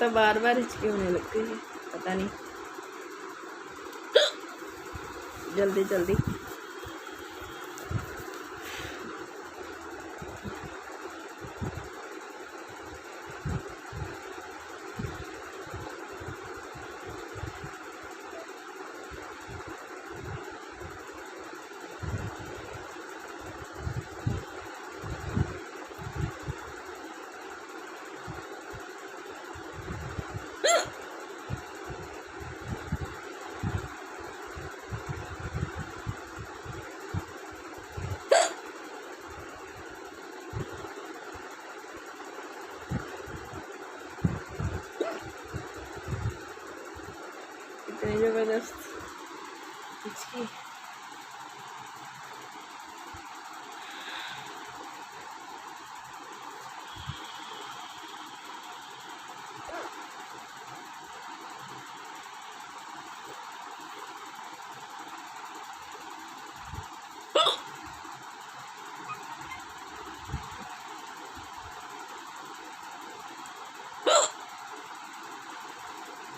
तो बार बार हिचकी होने लगती है, पता नहीं। जल्दी जल्दी इतनी जबरदस्त हिचकी।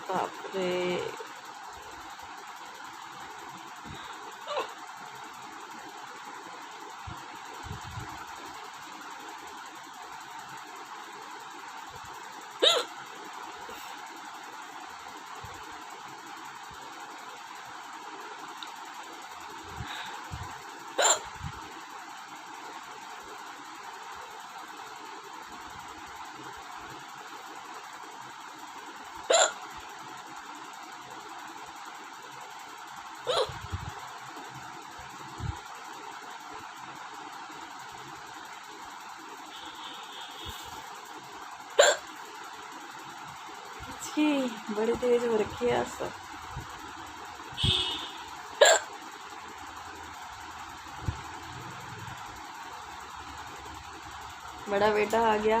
बाप रे, हिचकी बड़ी तेज हो रखी है आज तो। बड़ा बेटा आ गया।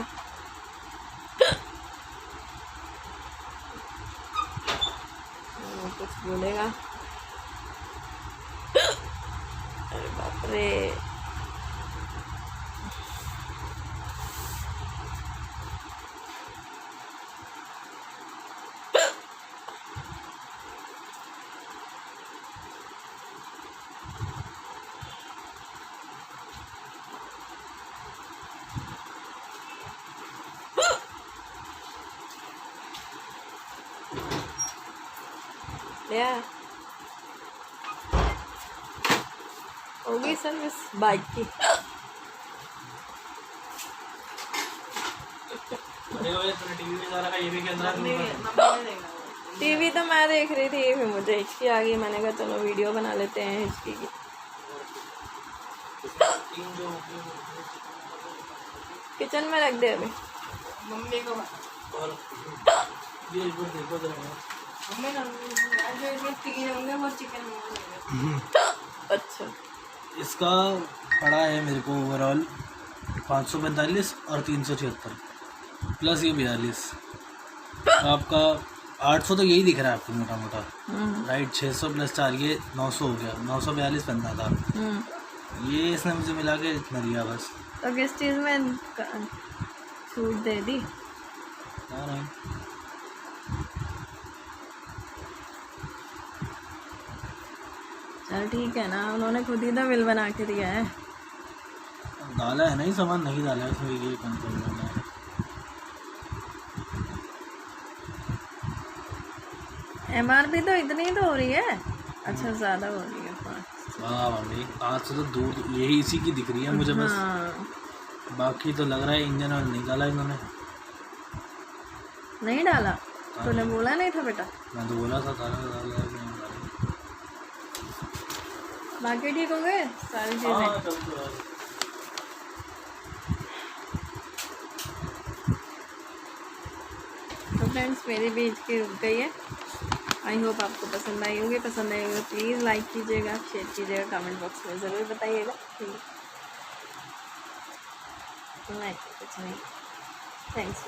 कुछ बोलेगा? अरे बाप रे, हो गई सर्विस बाइक की। टीवी तो मैं देख रही थी, फिर मुझे हिचकी आ गई। मैंने कहा चलो वीडियो बना लेते हैं हिचकी की। किचन में रख दे अभी मम्मी को। अच्छा, इसका पड़ा है मेरे को ओवरऑल 545 और 376 प्लस ये 42। आपका 800 तो यही दिख रहा है आपको मोटा मोटा, राइट। 600 प्लस 4 ये 900 हो गया। 942 बनना था। ये इसने मुझे मिला के इतना दिया बस। तो किस चीज़ में छूट दे दी? नहीं, चल ठीक है ना, उन्होंने खुद ही तो बिल बना के दिया है। डाला है नहीं सामान, नहीं डाला है इसमें, ये कंट्रोल करना है। MRP तो इतनी तो हो रही है। अच्छा, ज़्यादा हो रही है। वाह भाई, आज से तो दूर यही इसी की दिख रही है मुझे बस। बाकी तो लग रहा है इंजन ऑयल नहीं डाला इन्होंने। नहीं डाला? तूने बोला नहीं था बेटा? मैं तो बोला था डाला। बाकी ठीक हो गए सारी चीज़ें? तो फ्रेंड्स, मेरी भी हिचकी रुक गई है। आई होप आपको पसंद आई होगी। पसंद आई होगी प्लीज़ लाइक कीजिएगा, शेयर कीजिएगा, कमेंट बॉक्स में ज़रूर बताइएगा। नहीं, कुछ नहीं। थैंक्स।